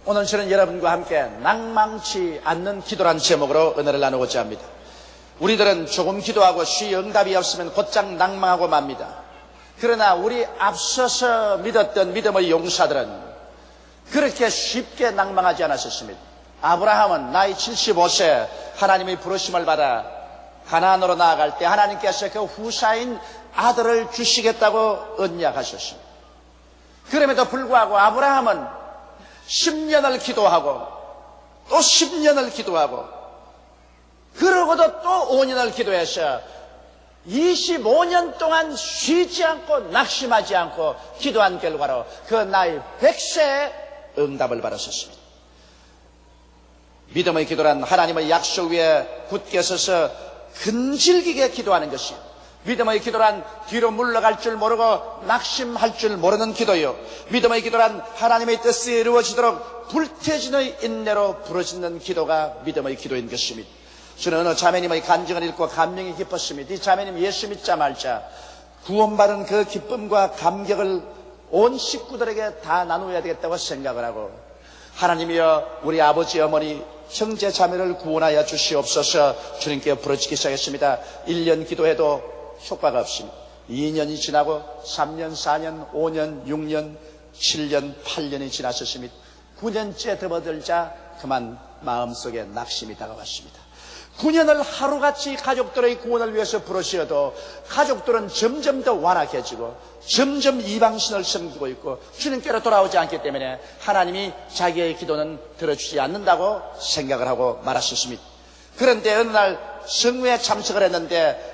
오늘 저는 여러분과 함께 낭망치 않는 기도란 제목으로 은혜를 나누고자 합니다. 우리들은 조금 기도하고 쉬 응답이 없으면 곧장 낭망하고 맙니다. 그러나 우리 앞서서 믿었던 믿음의 용사들은 그렇게 쉽게 낭망하지 않았었습니다. 아브라함은 나이 75세 하나님의 부르심을 받아 가나안으로 나아갈 때 하나님께서 그 후사인 아들을 주시겠다고 언약하셨습니다. 그럼에도 불구하고 아브라함은 10년을 기도하고 또 10년을 기도하고 그러고도 또 5년을 기도해서 25년 동안 쉬지 않고 낙심하지 않고 기도한 결과로 그 나이 100세에 응답을 받았었습니다. 믿음의 기도란 하나님의 약속 위에 굳게 서서 근질기게 기도하는 것이요, 믿음의 기도란 뒤로 물러갈 줄 모르고 낙심할 줄 모르는 기도요, 믿음의 기도란 하나님의 뜻이 이루어지도록 불태진의 인내로 부르짖는 기도가 믿음의 기도인 것입니다. 저는 어느 자매님의 간증을 읽고 감명이 깊었습니다. 이 자매님 예수 믿자 말자 구원받은 그 기쁨과 감격을 온 식구들에게 다 나누어야 되겠다고 생각을 하고, 하나님이여 우리 아버지 어머니 형제 자매를 구원하여 주시옵소서 주님께 부르짖기 시작했습니다. 1년 기도해도 효과가 없습니다. 2년이 지나고 3년, 4년, 5년, 6년, 7년, 8년이 지났었습니다. 9년째 접어들자 그만 마음속에 낙심이 다가왔습니다. 9년을 하루같이 가족들의 구원을 위해서 부르시어도 가족들은 점점 더 완악해지고 점점 이방신을 섬기고 있고 주님께로 돌아오지 않기 때문에 하나님이 자기의 기도는 들어주지 않는다고 생각을 하고 말았었습니다. 그런데 어느 날 성회에 참석을 했는데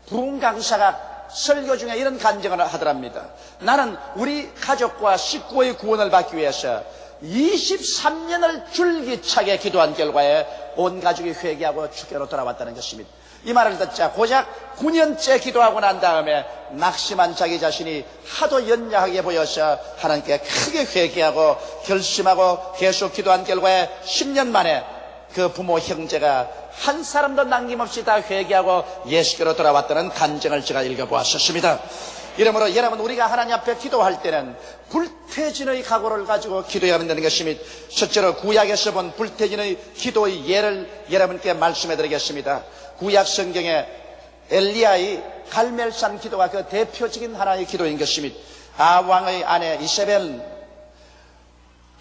부흥 강사가 설교 중에 이런 간증을 하더랍니다. 나는 우리 가족과 식구의 구원을 받기 위해서 23년을 줄기차게 기도한 결과에 온 가족이 회개하고 주께로 돌아왔다는 것입니다. 이 말을 듣자 고작 9년째 기도하고 난 다음에 낙심한 자기 자신이 하도 연약하게 보여서 하나님께 크게 회개하고 결심하고 계속 기도한 결과에 10년 만에 그 부모 형제가 한 사람도 남김없이 다 회개하고 예수께로 돌아왔다는 간증을 제가 읽어보았었습니다. 이러므로 여러분, 우리가 하나님 앞에 기도할 때는 불태진의 각오를 가지고 기도해야 한다는 것입니다. 첫째로 구약에서 본 불태진의 기도의 예를 여러분께 말씀해 드리겠습니다. 구약 성경에 엘리야의 갈멜산 기도가 그 대표적인 하나의 기도인 것입니다. 아왕의 아내 이세벨,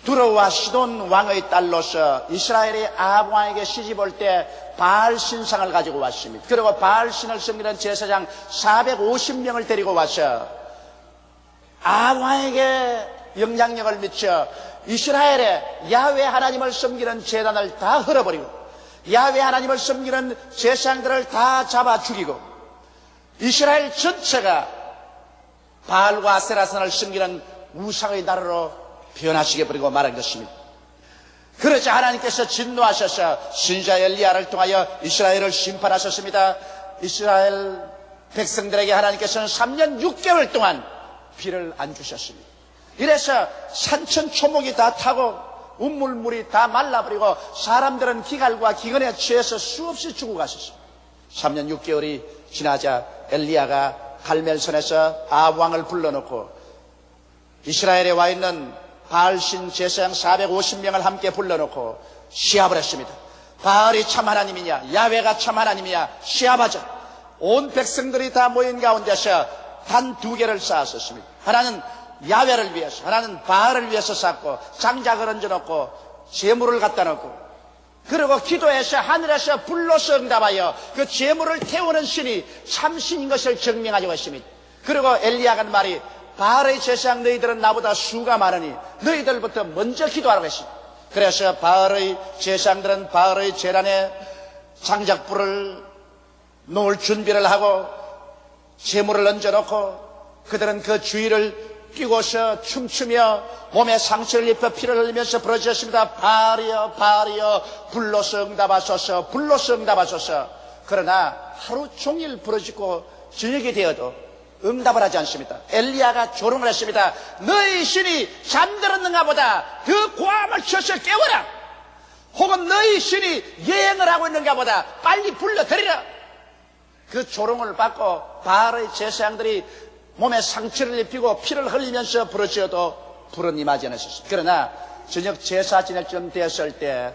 두로와 시돈 왕의 딸로서 이스라엘이 아합 왕에게 시집 올 때 바알 신상을 가지고 왔습니다. 그리고 바알 신을 섬기는 제사장 450명을 데리고 와서 아합 왕에게 영향력을 미쳐 이스라엘의 야훼 하나님을 섬기는 제단을 다 헐어버리고 야훼 하나님을 섬기는 제사장들을 다 잡아 죽이고 이스라엘 전체가 바알과 아세라산을 섬기는 우상의 나라로 변화시켜 버리고 말한 것입니다. 그러자 하나님께서 진노하셔서 선지자 엘리야를 통하여 이스라엘을 심판하셨습니다. 이스라엘 백성들에게 하나님께서는 3년 6개월 동안 비를 안 주셨습니다. 이래서 산천초목이 다 타고 우물물이 다 말라버리고 사람들은 기갈과 기근에 취해서 수없이 죽어가셨습니다. 3년 6개월이 지나자 엘리야가 갈멜산에서 아합 왕을 불러놓고 이스라엘에 와 있는 바알신 제사장 450명을 함께 불러놓고 시합을 했습니다. 바알이 참 하나님이냐, 야훼가 참 하나님이냐, 시합하자. 온 백성들이 다 모인 가운데서 단 2개를 쌓았었습니다. 하나는 야훼를 위해서, 하나는 바알을 위해서 쌓고 장작을 얹어놓고 제물을 갖다 놓고, 그리고 기도해서 하늘에서 불로서 응답하여 그 제물을 태우는 신이 참신인 것을 증명하려고 했습니다. 그리고 엘리야가 한 말이, 바알의 제사장 너희들은 나보다 수가 많으니 너희들부터 먼저 기도하라고 했습니다. 그래서 바알의 제사장들은 바알의 제단에 장작불을 놓을 준비를 하고 제물을 얹어놓고 그들은 그 주위를 뛰고서 춤추며 몸에 상처를 입혀 피를 흘리면서 부르짖었습니다. 바알이여 바알이여 불로서 응답하소서, 불로서 응답하소서. 그러나 하루 종일 부르짖고 저녁이 되어도 응답을 하지 않습니다. 엘리야가 조롱을 했습니다. 너희 신이 잠들었는가 보다 더 고함을 쳐서 깨워라. 혹은 너희 신이 여행을 하고 있는가 보다 빨리 불러들이라. 그 조롱을 받고 바알의 제사장들이 몸에 상처를 입히고 피를 흘리면서 부르짖어도 불은 임하지 않았습니다. 그러나 저녁 제사 지낼 쯤 되었을 때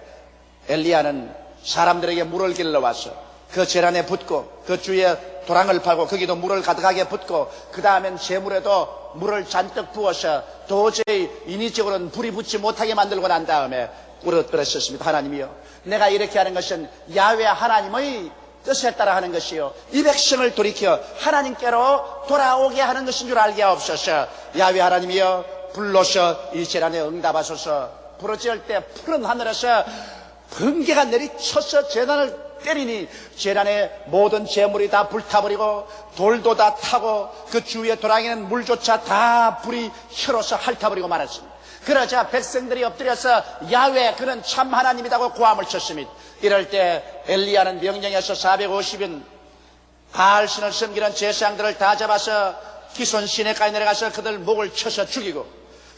엘리야는 사람들에게 물을 길러와서 그 제란에 붓고 그 주위에 도랑을 파고 거기도 물을 가득하게 붓고 그 다음엔 재물에도 물을 잔뜩 부어서 도저히 인위적으로는 불이 붙지 못하게 만들고 난 다음에 그랬었습니다. 하나님이요, 내가 이렇게 하는 것은 야훼 하나님의 뜻에 따라 하는 것이요, 이 백성을 돌이켜 하나님께로 돌아오게 하는 것인 줄 알게 하옵소서. 야훼 하나님이여, 불러서 이 재난에 응답하소서. 부르짖을 때 푸른 하늘에서 번개가 내리쳐서 재난을 때리니 재난의 모든 재물이 다 불타버리고 돌도 다 타고 그 주위의 도랑에는 물조차 다 불이 혈어서 핥아버리고 말았습니다. 그러자 백성들이 엎드려서 야훼 그는 참 하나님이라고 고함을 쳤습니다. 이럴 때 엘리야는 명령해서 450인 바알신을 섬기는 제사장들을 다 잡아서 기손 시내까지 내려가서 그들 목을 쳐서 죽이고,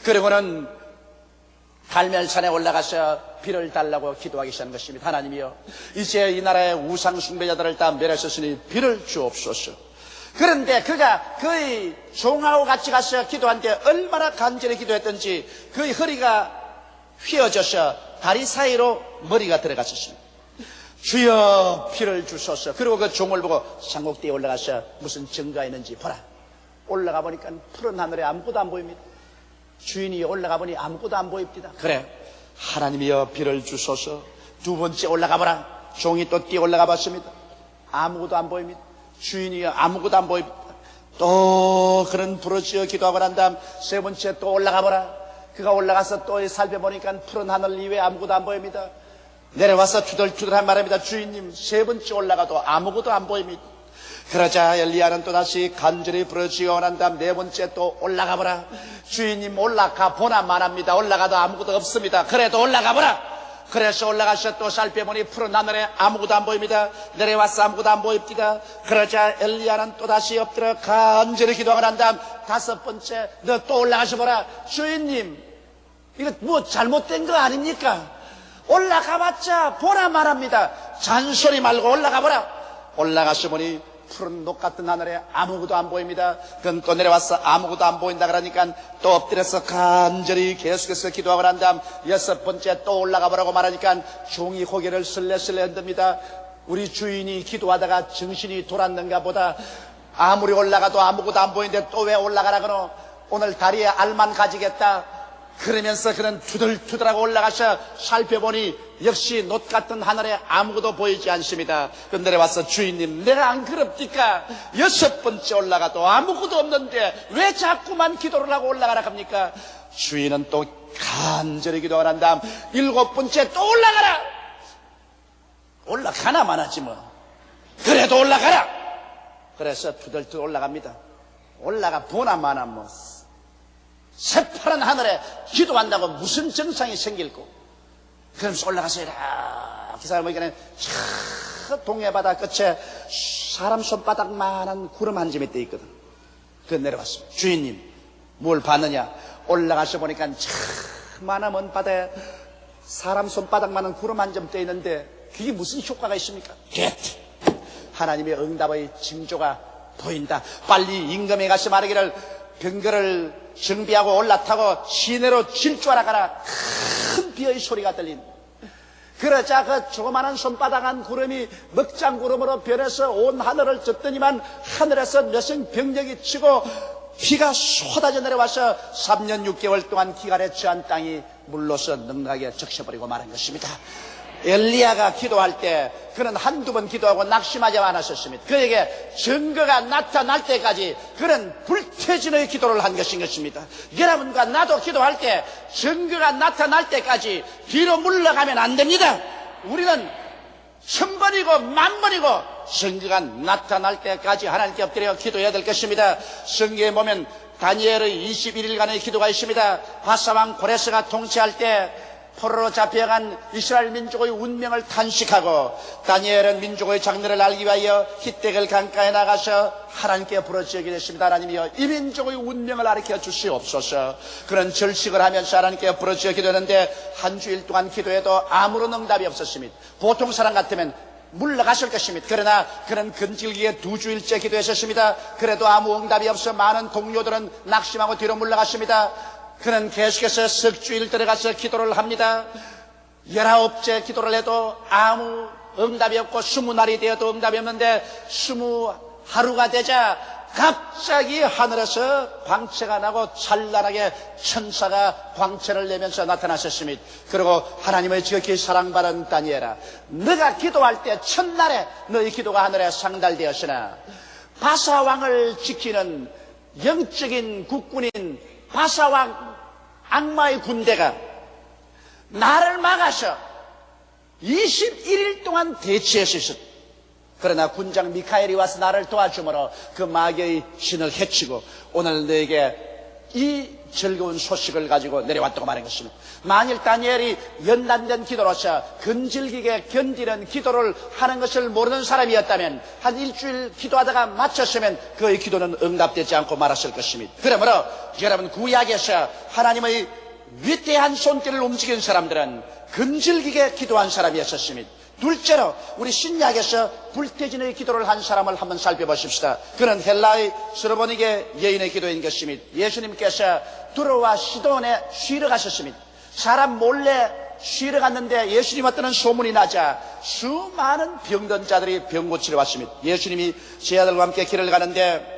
그리고는 갈멜산에 올라가서 비를 달라고 기도하기 시작한 것입니다. 하나님이여, 이제 이 나라의 우상 숭배자들을 다 멸하셨으니 비를 주옵소서. 그런데 그가 그의 종하고 같이 가서 기도한데 얼마나 간절히 기도했던지 그의 허리가 휘어져서 다리 사이로 머리가 들어갔었습니다. 주여 비를 주소서. 그리고 그 종을 보고 산꼭대에 올라가서 무슨 증거가 있는지 보라. 올라가 보니까 푸른 하늘에 아무것도 안 보입니다. 주인이 올라가 보니 아무것도 안 보입니다. 그래, 하나님이여 비를 주소서. 두 번째 올라가 보라. 종이 또 뛰어 올라가 봤습니다. 아무것도 안 보입니다. 주인이여 아무것도 안 보입니다. 또 그런 부르짖어 기도하고 난 다음 세 번째 또 올라가 보라. 그가 올라가서 또 살펴보니까 푸른 하늘 이외에 아무것도 안 보입니다. 내려와서 투덜투덜한 말입니다. 주인님, 세 번째 올라가도 아무것도 안 보입니다. 그러자 엘리야는 또다시 간절히 부르짖어 난 다음 네 번째 또 올라가 보라. 주인님, 올라가 보나 말합니다. 올라가도 아무것도 없습니다. 그래도 올라가 보라. 그래서 올라가서 또 살펴보니 푸른 하늘에 아무것도 안 보입니다. 내려와서 아무것도 안 보입니다. 그러자 엘리야는 또다시 엎드려 간절히 기도하고 난 다음 다섯 번째 너 또 올라가서 보라. 주인님, 이거 뭐 잘못된 거 아닙니까? 올라가봤자 보라 말합니다. 잔소리 말고 올라가 보라. 올라가서 보니 푸른 녹 같은 하늘에 아무것도 안 보입니다. 그건 또 내려와서 아무것도 안 보인다 그러니까 또 엎드려서 간절히 계속해서 기도하고 난 다음 여섯 번째 또 올라가 보라고 말하니까 종이 고개를 슬레슬레 흔듭니다. 우리 주인이 기도하다가 정신이 돌았는가 보다. 아무리 올라가도 아무것도 안 보이는데 또 왜 올라가라 그러? 오늘 다리에 알만 가지겠다. 그러면서 그는 투덜투덜하고 올라가서 살펴보니 역시 녹 같은 하늘에 아무것도 보이지 않습니다. 그런데 내려와서 주인님, 내가 안 그럽니까? 여섯 번째 올라가도 아무것도 없는데 왜 자꾸만 기도를 하고 올라가라 합니까? 주인은 또 간절히 기도가 난 다음 일곱 번째 또 올라가라. 올라가나만 하지 뭐. 그래도 올라가라. 그래서 투덜투덜 올라갑니다. 올라가 보나 마나 뭐 새파란 하늘에 기도한다고 무슨 정상이 생길고. 그러면서 올라가서 이렇게 살아보니까 저 동해바다 끝에 사람 손바닥만한 구름 한 점이 떠 있거든. 그 내려왔습니다. 주인님, 뭘 봤느냐? 올라가서 보니까 저 많은 먼 바다에 사람 손바닥만한 구름 한 점 떠 있는데 그게 무슨 효과가 있습니까? 하나님의 응답의 징조가 보인다. 빨리 임금에 가서 말하기를 병거를 정비하고 올라타고 시내로 질주하라. 큰 비의 소리가 들린. 그러자 그 조그마한 손바닥한 구름이 먹장구름으로 변해서 온 하늘을 덮더니만 하늘에서 몇성 병력이 치고 비가 쏟아져 내려와서 3년 6개월 동안 기갈에 처한 땅이 물로서 넉넉하게 적셔버리고 말한 것입니다. 엘리야가 기도할 때 그는 한두 번 기도하고 낙심하지 않았었습니다. 그에게 증거가 나타날 때까지 그는 불태진의 기도를 한 것인 것입니다. 여러분과 나도 기도할 때 증거가 나타날 때까지 뒤로 물러가면 안 됩니다. 우리는 1000번이고 10,000번이고 증거가 나타날 때까지 하나님께 엎드려 기도해야 될 것입니다. 성경에 보면 다니엘의 21일간의 기도가 있습니다. 바사왕 고레스가 통치할 때 포로로 잡혀간 이스라엘 민족의 운명을 탄식하고 다니엘은 민족의 장래를 알기 위하여 히데겔 강가에 나가서 하나님께 부르짖게 됐습니다. 하나님이여, 이 민족의 운명을 가르쳐 주시옵소서. 그런 절식을 하면서 하나님께 부르짖어 기도했는데 한 주일 동안 기도해도 아무런 응답이 없었습니다. 보통 사람 같으면 물러갔을 것입니다. 그러나 그는 근질기게 2주일째 기도했었습니다. 그래도 아무 응답이 없어 많은 동료들은 낙심하고 뒤로 물러갔습니다. 그는 계속해서 석 주일 들어가서 기도를 합니다. 19째 기도를 해도 아무 응답이 없고 20날이 되어도 응답이 없는데 20하루가 되자 갑자기 하늘에서 광채가 나고 찬란하게 천사가 광채를 내면서 나타나셨습니다. 그리고 하나님의 지극히 사랑받은 다니엘아, 너가 기도할 때 첫날에 너희 기도가 하늘에 상달되었으나 바사왕을 지키는 영적인 국군인 바사왕 악마의 군대가 나를 막아서 21일 동안 대치해서 있었다. 그러나 군장 미카엘이 와서 나를 도와주므로 그 마귀의 신을 해치고 오늘 너에게 이 즐거운 소식을 가지고 내려왔다고 말한 것입니다. 만일 다니엘이 연단된 기도로서 근질기게 견디는 기도를 하는 것을 모르는 사람이었다면 한 일주일 기도하다가 마쳤으면 그의 기도는 응답되지 않고 말았을 것입니다. 그러므로 여러분, 구약에서 하나님의 위대한 손길을 움직인 사람들은 근질기게 기도한 사람이었습니다. 둘째로 우리 신약에서 불태진의 기도를 한 사람을 한번 살펴보십시다. 그는 헬라의 스로보니게 여인의 기도인 것입니다. 예수님께서 두로와 시돈에 쉬러 가셨습니다. 사람 몰래 쉬러 갔는데 예수님 왔다는 소문이 나자 수많은 병든 자들이 병 고치러 왔습니다. 예수님이 제 아들과 함께 길을 가는데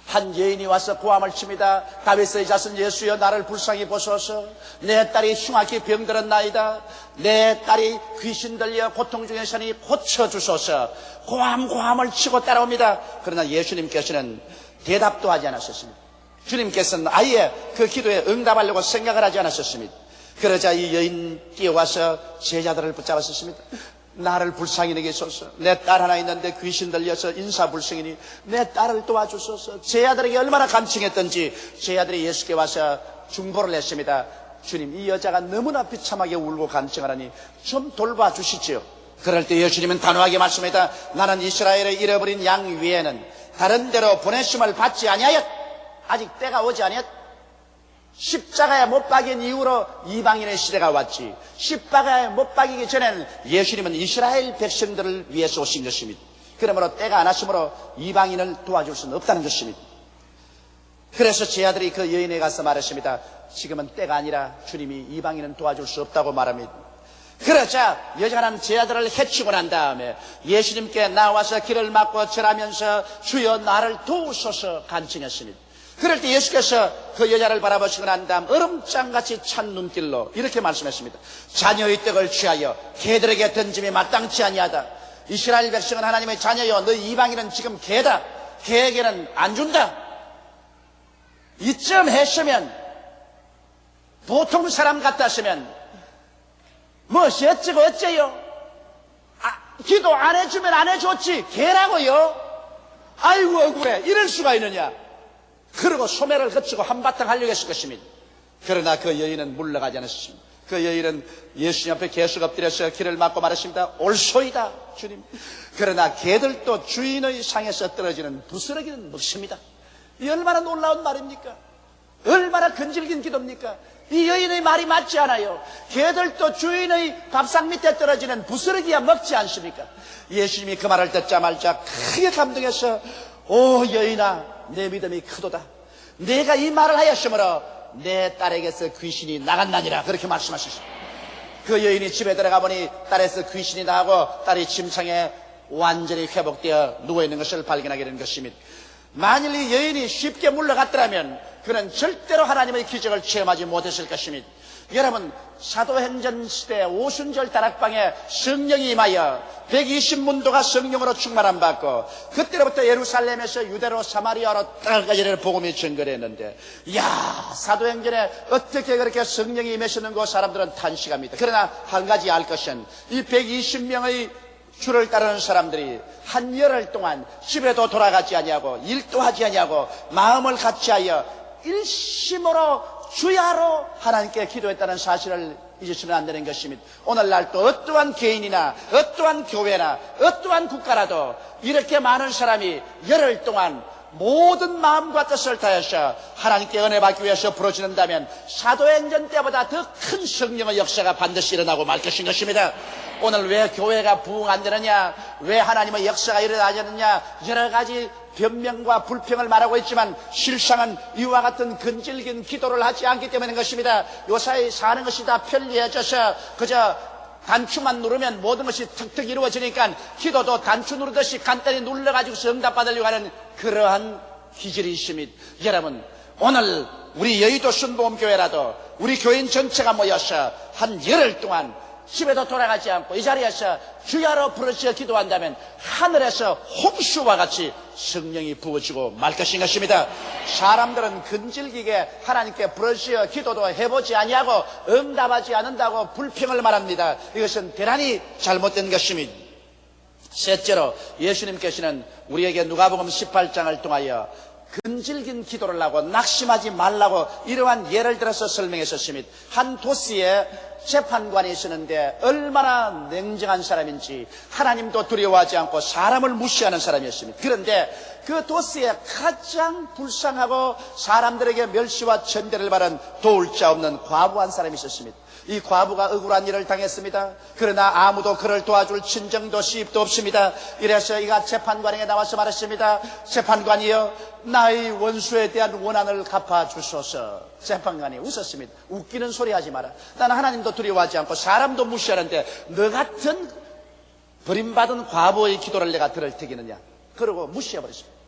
한 여인이 와서 고함을 칩니다. 다윗의 자손 예수여, 나를 불쌍히 보소서. 내 딸이 흉악히 병들었나이다. 내 딸이 귀신 들려 고통 중에 서니 고쳐주소서. 고함을 치고 따라옵니다. 그러나 예수님께서는 대답도 하지 않았었습니다. 주님께서는 아예 그 기도에 응답하려고 생각을 하지 않았었습니다. 그러자 이 여인 뛰어와서 제자들을 붙잡았었습니다. 나를 불쌍히 여기소서. 내 딸 하나 있는데 귀신 들려서 인사불성이니 내 딸을 도와주소서. 제 아들에게 얼마나 간청했던지 제 아들이 예수께 와서 중보를 했습니다. 주님, 이 여자가 너무나 비참하게 울고 간청하라니 좀 돌봐주시지요. 그럴 때 예수님은 단호하게 말씀합니다. 나는 이스라엘의 잃어버린 양 위에는 다른 데로 보내심을 받지 아니하였. 아직 때가 오지 아니하였. 십자가에 못 박인 이후로 이방인의 시대가 왔지, 십자가에 못 박이기 전에는 예수님은 이스라엘 백성들을 위해서 오신 것입니다. 그러므로 때가 안 왔으므로 이방인을 도와줄 수는 없다는 것입니다. 그래서 제 아들이 그 여인에 가서 말했습니다. 지금은 때가 아니라 주님이 이방인은 도와줄 수 없다고 말합니다. 그러자 여자는 제 아들을 해치고 난 다음에 예수님께 나와서 길을 막고 절하면서 주여 나를 도우소서 간청했습니다. 그럴 때 예수께서 그 여자를 바라보시고 난 다음 얼음장같이 찬 눈길로 이렇게 말씀했습니다. 자녀의 떡을 취하여 개들에게 던짐이 마땅치 아니하다. 이스라엘 백성은 하나님의 자녀여, 너희 이방인은 지금 개다. 개에게는 안 준다. 이쯤 했으면, 보통 사람 같았으면 무엇이 어쩌고 어째요? 기도 안 해주면 안 해줬지, 개라고요? 아이고 억울해, 이럴 수가 있느냐. 그러고 소매를 거치고 한바탕 하려고 했을 것입니다. 그러나 그 여인은 물러가지 않았습니다. 그 여인은 예수님 앞에 계속 엎드려서 길을 막고 말했습니다. 옳소이다 주님. 그러나 개들도 주인의 상에서 떨어지는 부스러기는 먹습니다. 이 얼마나 놀라운 말입니까? 얼마나 근질긴 기도입니까? 이 여인의 말이 맞지 않아요. 개들도 주인의 밥상 밑에 떨어지는 부스러기야 먹지 않습니까? 예수님이 그 말을 듣자마자 크게 감동해서 오 여인아, 내 믿음이 크도다. 내가 이 말을 하였으므로 내 딸에게서 귀신이 나갔나니라. 그렇게 말씀하셨습니다. 그 여인이 집에 들어가 보니 딸에서 귀신이 나가고 딸이 침상에 완전히 회복되어 누워있는 것을 발견하게 된 것입니다. 만일 이 여인이 쉽게 물러갔더라면 그는 절대로 하나님의 기적을 체험하지 못했을 것입니다. 여러분, 사도행전 시대 오순절 다락방에 성령이 임하여 120문도가 성령으로 충만함 받고 그때로부터 예루살렘에서 유대로 사마리아로 땅까지 복음이 전거했는데, 이야, 사도행전에 어떻게 그렇게 성령이 임하셨는고 사람들은 탄식합니다. 그러나 한 가지 알 것은 이 120명의 주를 따르는 사람들이 한 열흘 동안 집에도 돌아가지 아니하고 일도 하지 아니하고 마음을 같이하여 일심으로 주야로 하나님께 기도했다는 사실을 잊으시면 안 되는 것입니다. 오늘날 또 어떠한 개인이나 어떠한 교회나 어떠한 국가라도 이렇게 많은 사람이 열흘 동안 모든 마음과 뜻을 다해서 하나님께 은혜 받기 위해서 부르짖는다면 사도행전 때보다 더 큰 성령의 역사가 반드시 일어나고 말 것입니다. 오늘 왜 교회가 부흥 안 되느냐, 왜 하나님의 역사가 일어나지 않느냐, 여러 가지 변명과 불평을 말하고 있지만 실상은 이와 같은 근질긴 기도를 하지 않기 때문인 것입니다. 요사이 사는 것이 다 편리해져서 그저 단추만 누르면 모든 것이 턱턱 이루어지니까 기도도 단추 누르듯이 간단히 눌러가지고 응답받으려고 하는 그러한 기질이 있습니다. 여러분, 오늘 우리 여의도 순복음교회라도 우리 교인 전체가 모여서 한 열흘 동안 집에도 돌아가지 않고 이 자리에서 주야로 부르짖어 기도한다면 하늘에서 홍수와 같이 성령이 부어지고 말 것입니다. 사람들은 근질기게 하나님께 부르짖어 기도도 해보지 아니하고 응답하지 않는다고 불평을 말합니다. 이것은 대단히 잘못된 것입니다. 셋째로 예수님께서는 우리에게 누가복음 18장을 통하여 근질긴 기도를 하고 낙심하지 말라고 이러한 예를 들어서 설명했었습니다. 한 도시에 재판관이 있었는데 얼마나 냉정한 사람인지 하나님도 두려워하지 않고 사람을 무시하는 사람이었습니다. 그런데 그 도시에 가장 불쌍하고 사람들에게 멸시와 천대를 받은 도울 자 없는 과부 한 사람이 있었습니다. 이 과부가 억울한 일을 당했습니다. 그러나 아무도 그를 도와줄 친정도 시입도 없습니다. 이래서 이가 재판관에게 나와서 말했습니다. 재판관이여, 나의 원수에 대한 원한을 갚아주소서. 재판관이 웃었습니다. 웃기는 소리 하지 마라. 나는 하나님도 두려워하지 않고 사람도 무시하는데 너 같은 버림받은 과부의 기도를 내가 들을 테겠느냐. 그러고 무시해버렸습니다.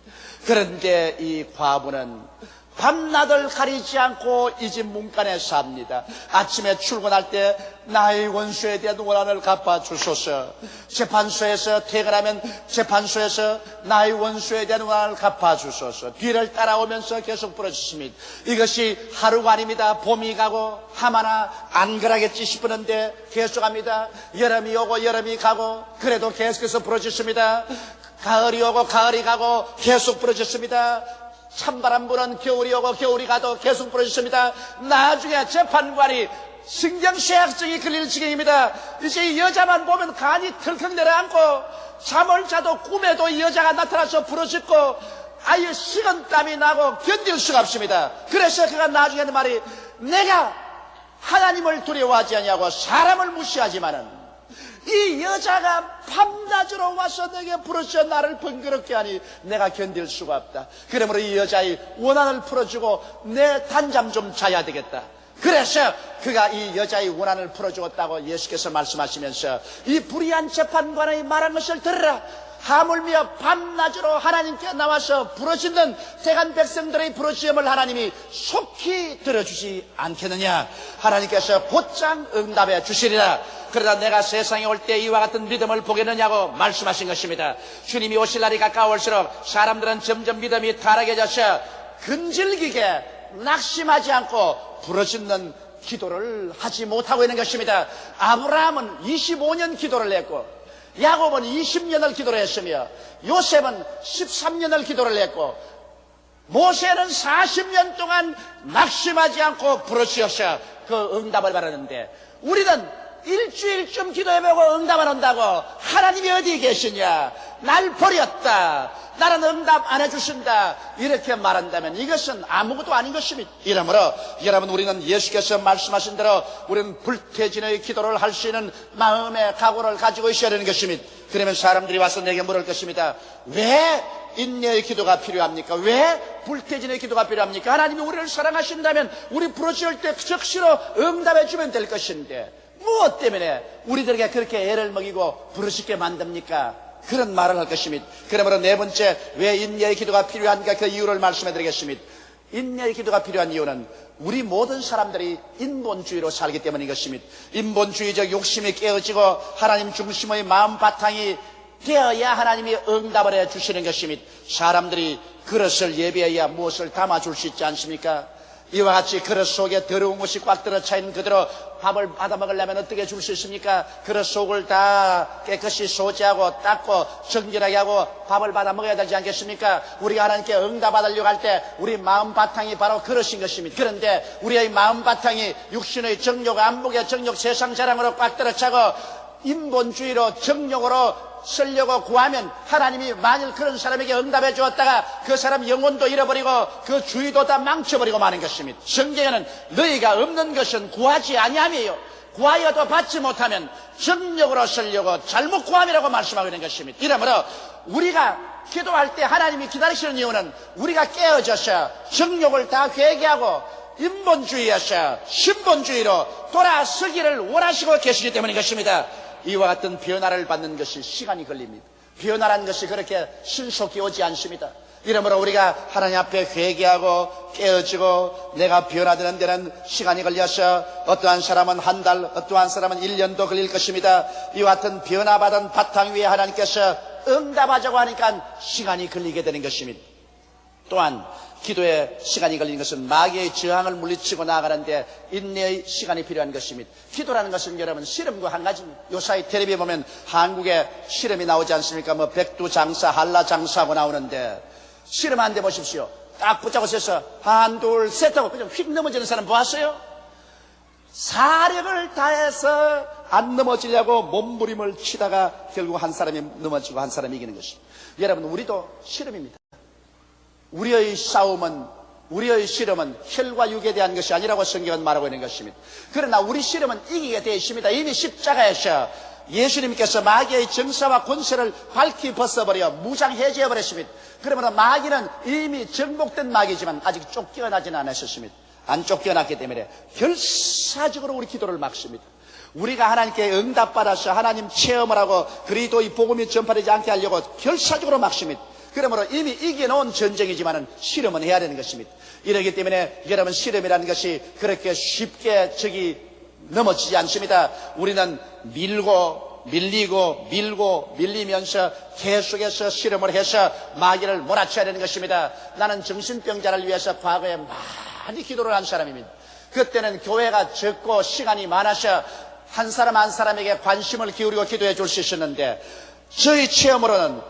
그런데 이 과부는 밤낮을 가리지 않고 이 집 문간에 삽니다. 아침에 출근할 때 나의 원수에 대한 원한을 갚아주소서. 재판소에서 퇴근하면 재판소에서 나의 원수에 대한 원한을 갚아주소서. 뒤를 따라오면서 계속 부르짖습니다. 이것이 하루가 아닙니다. 봄이 가고 하마나 안 그러겠지 싶었는데 계속합니다. 여름이 오고 여름이 가고 그래도 계속해서 부르짖습니다. 가을이 오고 가을이 가고 계속 부르짖습니다. 찬바람 부는 겨울이 오고 겨울이 가도 계속 부르짖습니다. 나중에 재판관이 신경쇠약증이 걸릴 지경입니다. 이제 이 여자만 보면 간이 털컥 내려앉고 잠을 자도 꿈에도 이 여자가 나타나서 부르짖고 아예 식은땀이 나고 견딜 수가 없습니다. 그래서 그가 나중에 하는 말이 내가 하나님을 두려워하지 아니하고 사람을 무시하지만은 이 여자가 밤낮으로 와서 내게 부르짖어 나를 번거롭게 하니 내가 견딜 수가 없다. 그러므로 이 여자의 원한을 풀어주고 내 단잠 좀 자야 되겠다. 그래서 그가 이 여자의 원한을 풀어주었다고 예수께서 말씀하시면서 이 불의한 재판관의 말한 것을 들으라. 하물며 밤낮으로 하나님께 나와서 부르짖는 대간 백성들의 부르짖음을 하나님이 속히 들어주지 않겠느냐. 하나님께서 곧장 응답해 주시리라. 그러다 내가 세상에 올 때 이와 같은 믿음을 보겠느냐고 말씀하신 것입니다. 주님이 오실 날이 가까울수록 사람들은 점점 믿음이 타락해져서 근질기게 낙심하지 않고 부르짖는 기도를 하지 못하고 있는 것입니다. 아브라함은 25년 기도를 했고 야곱은 20년을 기도를 했으며 요셉은 13년을 기도를 했고 모세는 40년 동안 낙심하지 않고 부르짖어서 그 응답을 받았는데 우리는 일주일쯤 기도해보고 응답 안 한다고 하나님이 어디 계시냐, 날 버렸다, 나는 응답 안 해주신다 이렇게 말한다면 이것은 아무것도 아닌 것입니다. 이러므로 여러분, 우리는 예수께서 말씀하신 대로 우리는 불태진의 기도를 할 수 있는 마음의 각오를 가지고 있어야 되는 것입니다. 그러면 사람들이 와서 내게 물을 것입니다. 왜 인내의 기도가 필요합니까? 왜 불태진의 기도가 필요합니까? 하나님이 우리를 사랑하신다면 우리 부르짖을 때 즉시로 응답해 주면 될 것인데 무엇 때문에 우리들에게 그렇게 애를 먹이고 부르짖게 만듭니까? 그런 말을 할 것입니다. 그러므로 네 번째, 왜 인내의 기도가 필요한가 그 이유를 말씀해 드리겠습니다. 인내의 기도가 필요한 이유는 우리 모든 사람들이 인본주의로 살기 때문인 것입니다. 인본주의적 욕심이 깨어지고 하나님 중심의 마음 바탕이 되어야 하나님이 응답을 해 주시는 것입니다. 사람들이 그릇을 예배해야 무엇을 담아줄 수 있지 않습니까? 이와 같이 그릇 속에 더러운 것이 꽉 들어차 있는 그대로 밥을 받아 먹으려면 어떻게 줄 수 있습니까? 그릇 속을 다 깨끗이 소지하고 닦고 정결하게 하고 밥을 받아 먹어야 되지 않겠습니까? 우리가 하나님께 응답 받으려고 할 때 우리 마음 바탕이 바로 그릇인 것입니다. 그런데 우리의 마음 바탕이 육신의 정욕, 안목의 정욕, 세상 자랑으로 꽉 들어차고 인본주의로 정욕으로 쓰려고 구하면 하나님이 만일 그런 사람에게 응답해 주었다가 그 사람 영혼도 잃어버리고 그 주의도 다 망쳐버리고 마는 것입니다. 성경에는 너희가 없는 것은 구하지 아니함이에요. 구하여도 받지 못하면 정욕으로 쓰려고 잘못 구함이라고 말씀하고 있는 것입니다. 이러므로 우리가 기도할 때 하나님이 기다리시는 이유는 우리가 깨어져서 정욕을 다 회개하고 인본주의에서 신본주의로 돌아서기를 원하시고 계시기 때문인 것입니다. 이와 같은 변화를 받는 것이 시간이 걸립니다. 변화라는 것이 그렇게 신속히 오지 않습니다. 이러므로 우리가 하나님 앞에 회개하고 깨어지고 내가 변화되는 데는 시간이 걸려서 어떠한 사람은 한 달, 어떠한 사람은 1년도 걸릴 것입니다. 이와 같은 변화받은 바탕 위에 하나님께서 응답하자고 하니까 시간이 걸리게 되는 것입니다. 또한 기도에 시간이 걸리는 것은 마귀의 저항을 물리치고 나아가는데 인내의 시간이 필요한 것입니다. 기도라는 것은 여러분 씨름과 한 가지입니다. 요사이 텔레비에 보면 한국에 씨름이 나오지 않습니까? 뭐 백두장사, 한라장사하고 나오는데 씨름하는데 보십시오. 딱 붙잡고 서서 한, 둘, 셋 하고 그냥 휙 넘어지는 사람 보았어요? 사력을 다해서 안 넘어지려고 몸부림을 치다가 결국 한 사람이 넘어지고 한 사람이 이기는 것입니다. 여러분 우리도 씨름입니다. 우리의 싸움은, 우리의 씨름은 혈과 육에 대한 것이 아니라고 성경은 말하고 있는 것입니다. 그러나 우리 씨름은 이기게 되어 있습니다. 이미 십자가에서 예수님께서 마귀의 정사와 권세를 밝히 벗어버려 무장해제해버렸습니다. 그러면 마귀는 이미 정복된 마귀지만 아직 쫓겨나지는 않았었습니다. 안 쫓겨났기 때문에 결사적으로 우리 기도를 막습니다. 우리가 하나님께 응답받아서 하나님 체험을 하고 그리스도의 복음이 전파되지 않게 하려고 결사적으로 막습니다. 그러므로 이미 이겨놓은 전쟁이지만은 실험은 해야 되는 것입니다. 이러기 때문에 여러분 실험이라는 것이 그렇게 쉽게 넘어지지 않습니다. 우리는 밀고 밀리면서 계속해서 실험을 해서 마귀를 몰아쳐야 되는 것입니다. 나는 정신병자를 위해서 과거에 많이 기도를 한 사람입니다. 그때는 교회가 적고 시간이 많아서 한 사람 한 사람에게 관심을 기울이고 기도해 줄 수 있었는데 저희 체험으로는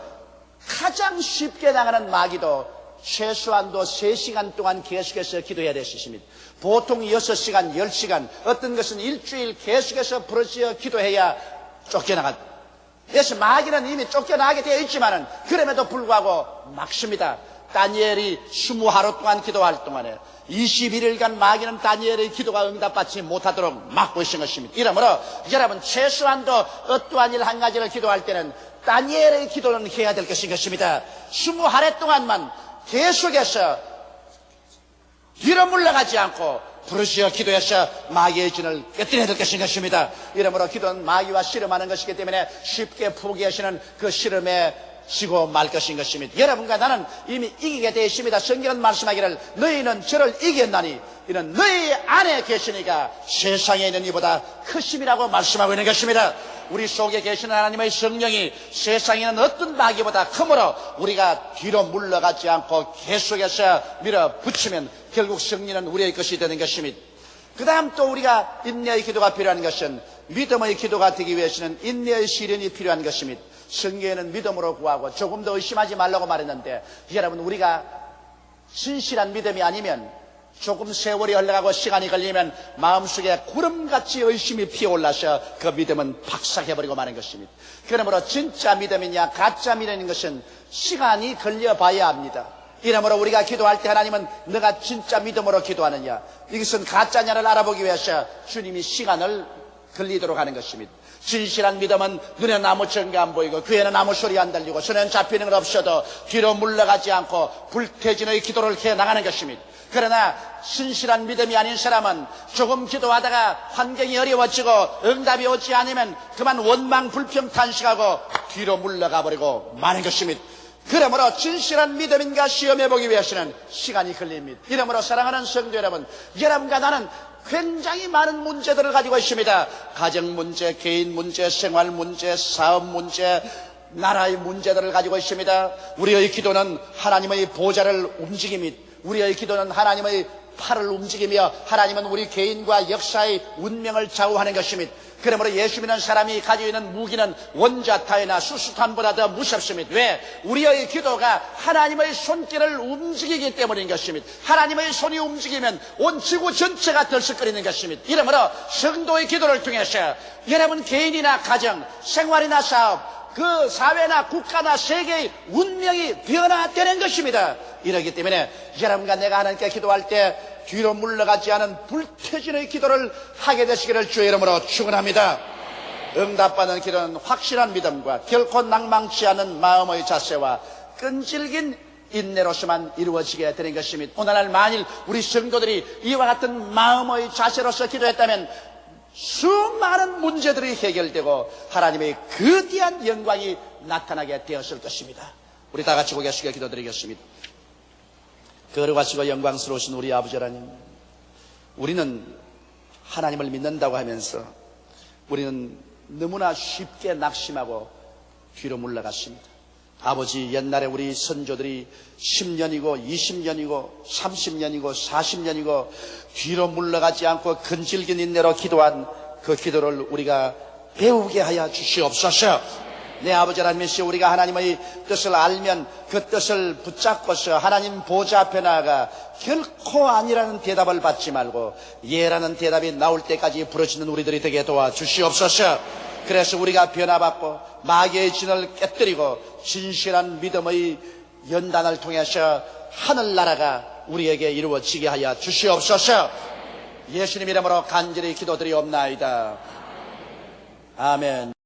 가장 쉽게 나가는 마귀도 최소한도 3시간 동안 계속해서 기도해야 될 수 있습니다. 보통 6시간, 10시간, 어떤 것은 일주일 계속해서 부르짖어 기도해야 쫓겨나간다. 그래서 마귀는 이미 쫓겨나게 되어 있지만은 그럼에도 불구하고 막습니다. 다니엘이 20하루 동안 기도할 동안에 21일간 마귀는 다니엘의 기도가 응답받지 못하도록 막고 있는 것입니다. 이러므로 여러분 최소한도 어떠한 일 한 가지를 기도할 때는 다니엘의 기도는 해야 될 것입니다. 20하루 동안만 계속해서 뒤로 물러가지 않고 부르짖어 기도해서 마귀의 진을 깨뜨려야 될 것입니다. 이러므로 기도는 마귀와 씨름하는 것이기 때문에 쉽게 포기하시는 그 씨름에 지고 말 것입니다. 여러분과 나는 이미 이기게 되어 있습니다. 성경은 말씀하기를 너희는 저를 이겼나니 이는 너희 안에 계시니까 세상에 있는 이보다 크심이라고 말씀하고 있는 것입니다. 우리 속에 계시는 하나님의 성령이 세상에 있는 어떤 마귀보다 크므로 우리가 뒤로 물러가지 않고 계속해서 밀어붙이면 결국 승리는 우리의 것이 되는 것입니다. 그 다음 또 우리가 인내의 기도가 필요한 것은 믿음의 기도가 되기 위해서는 인내의 시련이 필요한 것입니다. 성경에는 믿음으로 구하고 조금 더 의심하지 말라고 말했는데 여러분 우리가 진실한 믿음이 아니면 조금 세월이 흘러가고 시간이 걸리면 마음속에 구름같이 의심이 피어올라서 그 믿음은 박삭해버리고 마는 것입니다. 그러므로 진짜 믿음이냐 가짜 믿음인 것은 시간이 걸려봐야 합니다. 이러므로 우리가 기도할 때 하나님은 너가 진짜 믿음으로 기도하느냐 이것은 가짜냐를 알아보기 위해서 주님이 시간을 걸리도록 하는 것입니다. 진실한 믿음은 눈에는 아무 증거 안 보이고 귀에는 아무 소리 안 들리고 손에는 잡히는 건 없어도 뒤로 물러가지 않고 불태진의 기도를 해 나가는 것입니다. 그러나 신실한 믿음이 아닌 사람은 조금 기도하다가 환경이 어려워지고 응답이 오지 않으면 그만 원망 불평 탄식하고 뒤로 물러가 버리고 마는 것입니다. 그러므로 진실한 믿음인가 시험해 보기 위해서는 시간이 걸립니다. 이러므로 사랑하는 성도 여러분, 여러분과 나는 굉장히 많은 문제들을 가지고 있습니다. 가정 문제, 개인 문제, 생활 문제, 사업 문제, 나라의 문제들을 가지고 있습니다. 우리의 기도는 하나님의 보좌를 움직입니다. 우리의 기도는 하나님의 팔을 움직이며 하나님은 우리 개인과 역사의 운명을 좌우하는 것입니다. 그러므로 예수 믿는 사람이 가지고 있는 무기는 원자타이나 수수탄보다 더 무섭습니다. 왜? 우리의 기도가 하나님의 손길을 움직이기 때문인 것입니다. 하나님의 손이 움직이면 온 지구 전체가 들썩거리는 것입니다. 이러므로 성도의 기도를 통해서 여러분 개인이나 가정, 생활이나 사업, 그 사회나 국가나 세계의 운명이 변화되는 것입니다. 이러기 때문에 여러분과 내가 하나님께 기도할 때 뒤로 물러가지 않은 불태진의 기도를 하게 되시기를 주의 이름으로 축원합니다. 응답받는 기도는 확실한 믿음과 결코 낭망치 않은 마음의 자세와 끈질긴 인내로서만 이루어지게 되는 것입니다. 오늘날 만일 우리 성도들이 이와 같은 마음의 자세로서 기도했다면 수많은 문제들이 해결되고 하나님의 거대한 영광이 나타나게 되었을 것입니다. 우리 다 같이 고개 숙여 기도드리겠습니다. 거룩하시고 영광스러우신 우리 아버지 하나님, 우리는 하나님을 믿는다고 하면서 우리는 너무나 쉽게 낙심하고 뒤로 물러갔습니다. 아버지, 옛날에 우리 선조들이 10년이고 20년이고 30년이고 40년이고 뒤로 물러가지 않고 근질긴 인내로 기도한 그 기도를 우리가 배우게 하여 주시옵소서. 내 아버지 하나님이시여, 우리가 하나님의 뜻을 알면 그 뜻을 붙잡고서 하나님 보좌 앞에 나아가 결코 아니라는 대답을 받지 말고 예라는 대답이 나올 때까지 부르짖는 우리들이 되게 도와주시옵소서. 그래서 우리가 변화받고 마귀의 진을 깨뜨리고 진실한 믿음의 연단을 통해서 하늘나라가 우리에게 이루어지게 하여 주시옵소서. 예수님 이름으로 간절히 기도드리옵나이다. 아멘.